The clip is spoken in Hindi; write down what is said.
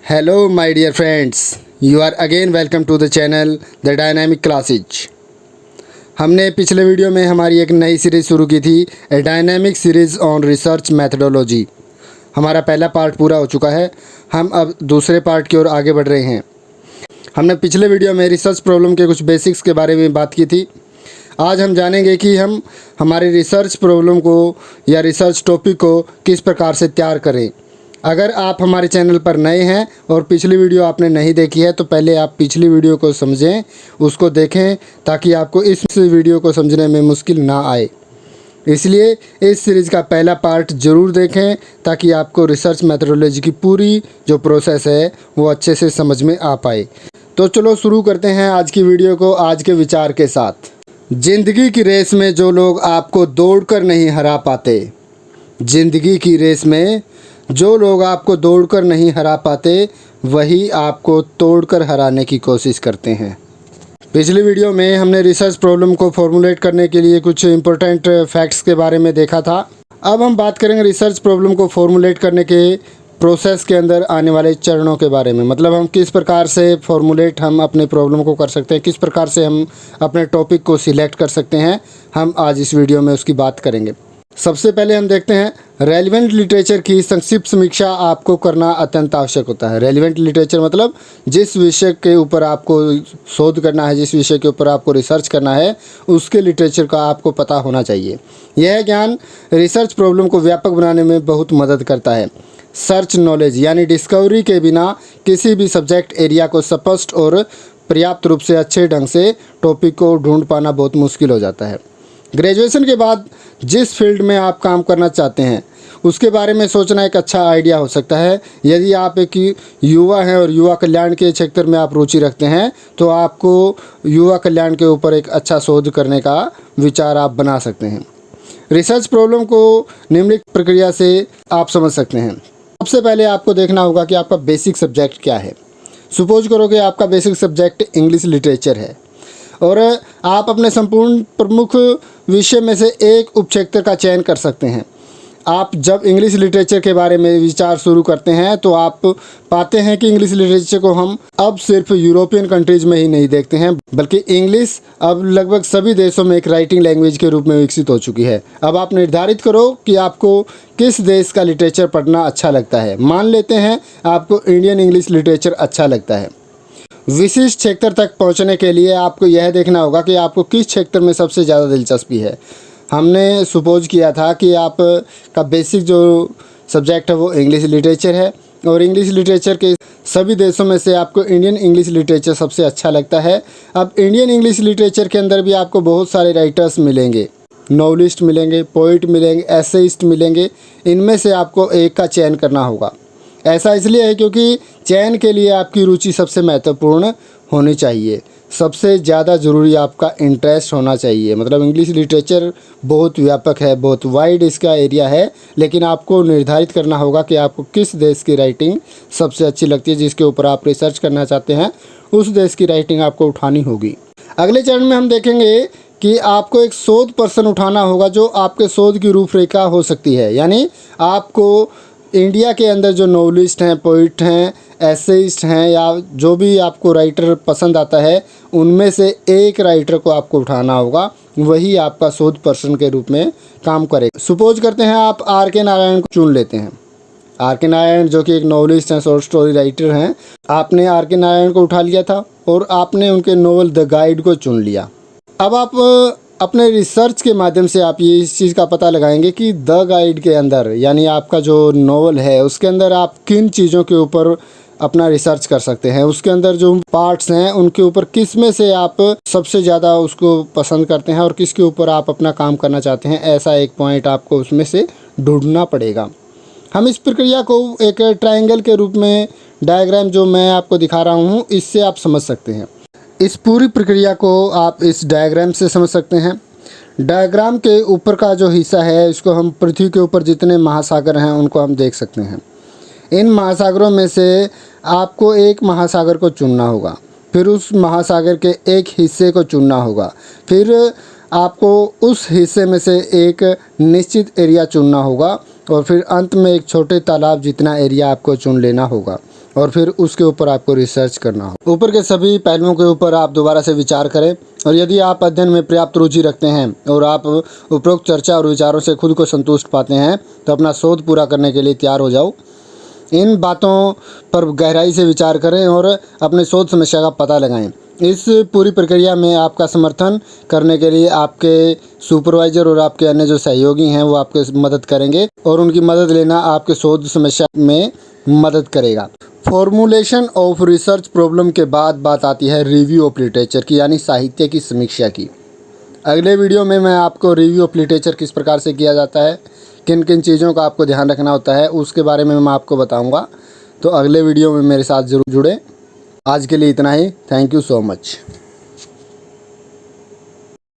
Hello my dear friends, you are again welcome to the channel The Dynamic Classes। हमने पिछले वीडियो में हमारी एक नई सीरीज़ शुरू की थी, a dynamic series on research methodology. हमारा पहला पार्ट पूरा हो चुका है, हम अब दूसरे पार्ट की ओर आगे बढ़ रहे हैं। हमने पिछले वीडियो में रिसर्च प्रॉब्लम के कुछ बेसिक्स के बारे में बात की थी। आज हम जानेंगे कि हम हमारे रिसर्च प्रॉब्लम को या रिसर्च टॉपिक को किस प्रकार से तैयार करें। अगर आप हमारे चैनल पर नए हैं और पिछली वीडियो आपने नहीं देखी है तो पहले आप पिछली वीडियो को समझें, उसको देखें ताकि आपको इस वीडियो को समझने में मुश्किल ना आए। इसलिए इस सीरीज़ का पहला पार्ट ज़रूर देखें ताकि आपको रिसर्च मैथडोलॉजी की पूरी जो प्रोसेस है वो अच्छे से समझ में आ पाए। तो चलो शुरू करते हैं आज की वीडियो को आज के विचार के साथ। ज़िंदगी की रेस में जो लोग आपको दौड़कर नहीं हरा पाते, ज़िंदगी की रेस में जो लोग आपको दौड़कर नहीं हरा पाते वही आपको तोड़कर हराने की कोशिश करते हैं। पिछली वीडियो में हमने रिसर्च प्रॉब्लम को फॉर्मुलेट करने के लिए कुछ इम्पोर्टेंट फैक्ट्स के बारे में देखा था। अब हम बात करेंगे रिसर्च प्रॉब्लम को फॉर्मुलेट करने के प्रोसेस के अंदर आने वाले चरणों के बारे में, मतलब हम किस प्रकार से फॉर्मुलेट हम अपने प्रॉब्लम को कर सकते हैं, किस प्रकार से हम अपने टॉपिक को सिलेक्ट कर सकते हैं। हम आज इस वीडियो में उसकी बात करेंगे। सबसे पहले हम देखते हैं रेलिवेंट लिटरेचर की संक्षिप्त समीक्षा आपको करना अत्यंत आवश्यक होता है। रेलिवेंट लिटरेचर मतलब जिस विषय के ऊपर आपको शोध करना है, जिस विषय के ऊपर आपको रिसर्च करना है, उसके लिटरेचर का आपको पता होना चाहिए। यह ज्ञान रिसर्च प्रॉब्लम को व्यापक बनाने में बहुत मदद करता है। सर्च नॉलेज यानी डिस्कवरी के बिना किसी भी सब्जेक्ट एरिया को स्पष्ट और पर्याप्त रूप से अच्छे ढंग से टॉपिक को ढूंढ पाना बहुत मुश्किल हो जाता है। ग्रेजुएशन के बाद जिस फील्ड में आप काम करना चाहते हैं उसके बारे में सोचना एक अच्छा आइडिया हो सकता है। यदि आप एक युवा हैं और युवा कल्याण के क्षेत्र में आप रुचि रखते हैं तो आपको युवा कल्याण के ऊपर एक अच्छा शोध करने का विचार आप बना सकते हैं। रिसर्च प्रॉब्लम को निम्नलिखित प्रक्रिया से आप समझ सकते हैं। सबसे पहले आपको देखना होगा कि आपका बेसिक सब्जेक्ट क्या है। सपोज करो कि आपका बेसिक सब्जेक्ट इंग्लिश लिटरेचर है और आप अपने संपूर्ण प्रमुख विषय में से एक उपक्षेत्र का चयन कर सकते हैं। आप जब इंग्लिश लिटरेचर के बारे में विचार शुरू करते हैं तो आप पाते हैं कि इंग्लिश लिटरेचर को हम अब सिर्फ यूरोपियन कंट्रीज़ में ही नहीं देखते हैं, बल्कि इंग्लिश अब लगभग सभी देशों में एक राइटिंग लैंग्वेज के रूप में विकसित हो चुकी है। अब आप निर्धारित करो कि आपको किस देश का लिटरेचर पढ़ना अच्छा लगता है। मान लेते हैं आपको इंडियन इंग्लिश लिटरेचर अच्छा लगता है। विशिष्ट क्षेत्र तक पहुंचने के लिए आपको यह देखना होगा कि आपको किस क्षेत्र में सबसे ज़्यादा दिलचस्पी है। हमने सपोज किया था कि आप का बेसिक जो सब्जेक्ट है वो इंग्लिश लिटरेचर है और इंग्लिश लिटरेचर के सभी देशों में से आपको इंडियन इंग्लिश लिटरेचर सबसे अच्छा लगता है। अब इंडियन इंग्लिश लिटरेचर के अंदर भी आपको बहुत सारे राइटर्स मिलेंगे, नॉवलिस्ट मिलेंगे, पोइट मिलेंगे, एसेइस्ट मिलेंगे। इनमें से आपको एक का चयन करना होगा। ऐसा इसलिए है क्योंकि चयन के लिए आपकी रुचि सबसे महत्वपूर्ण होनी चाहिए। सबसे ज़्यादा ज़रूरी आपका इंटरेस्ट होना चाहिए। मतलब इंग्लिश लिटरेचर बहुत व्यापक है, बहुत वाइड इसका एरिया है, लेकिन आपको निर्धारित करना होगा कि आपको किस देश की राइटिंग सबसे अच्छी लगती है, जिसके ऊपर आप रिसर्च करना चाहते हैं उस देश की राइटिंग आपको उठानी होगी। अगले चरण में हम देखेंगे कि आपको एक शोध प्रश्न उठाना होगा जो आपके शोध की रूपरेखा हो सकती है। यानी आपको इंडिया के अंदर जो नॉवलिस्ट हैं, पोइट हैं, एसेइस्ट हैं या जो भी आपको राइटर पसंद आता है उनमें से एक राइटर को आपको उठाना होगा, वही आपका शोध प्रश्न के रूप में काम करेगा। सपोज करते हैं आप आर के नारायण को चुन लेते हैं। आर के नारायण जो कि एक नॉवलिस्ट हैं, शॉर्ट स्टोरी राइटर हैं। आपने आर के नारायण को उठा लिया था और आपने उनके नॉवल द गाइड को चुन लिया। अब आप अपने रिसर्च के माध्यम से आप ये इस चीज़ का पता लगाएंगे कि द गाइड के अंदर यानी आपका जो नॉवल है उसके अंदर आप किन चीज़ों के ऊपर अपना रिसर्च कर सकते हैं। उसके अंदर जो पार्ट्स हैं उनके ऊपर किस में से आप सबसे ज़्यादा उसको पसंद करते हैं और किसके ऊपर आप अपना काम करना चाहते हैं। ऐसा एक पॉइंट आपको उसमें से ढूंढना पड़ेगा। हम इस प्रक्रिया को एक ट्रायंगल के रूप में डायग्राम जो मैं आपको दिखा रहा हूँ इससे आप समझ सकते हैं। इस पूरी प्रक्रिया को आप इस डायग्राम से समझ सकते हैं। डायग्राम के ऊपर का जो हिस्सा है इसको हम पृथ्वी के ऊपर जितने महासागर हैं उनको हम देख सकते हैं। इन महासागरों में से आपको एक महासागर को चुनना होगा, फिर उस महासागर के एक हिस्से को चुनना होगा, फिर आपको उस हिस्से में से एक निश्चित एरिया चुनना होगा और फिर अंत में एक छोटे तालाब जितना एरिया आपको चुन लेना होगा और फिर उसके ऊपर आपको रिसर्च करना हो। ऊपर के सभी पहलुओं के ऊपर आप दोबारा से विचार करें और यदि आप अध्ययन में पर्याप्त रुचि रखते हैं और आप उपरोक्त चर्चा और विचारों से खुद को संतुष्ट पाते हैं तो अपना शोध पूरा करने के लिए तैयार हो जाओ। इन बातों पर गहराई से विचार करें और अपने शोध समस्या का पता लगाएं। इस पूरी प्रक्रिया में आपका समर्थन करने के लिए आपके सुपरवाइज़र और आपके अन्य जो सहयोगी हैं वो आपके मदद करेंगे और उनकी मदद लेना आपके शोध समस्या में मदद करेगा। फॉर्मुलेशन ऑफ रिसर्च प्रॉब्लम के बाद बात आती है रिव्यू ऑफ लिटरेचर की, यानी साहित्य की समीक्षा की। अगले वीडियो में मैं आपको रिव्यू ऑफ लिटरेचर किस प्रकार से किया जाता है, किन किन चीज़ों का आपको ध्यान रखना होता है, उसके बारे में मैं आपको बताऊंगा। तो अगले वीडियो में मेरे साथ ज़रूर जुड़ें। आज के लिए इतना ही। Thank you so much.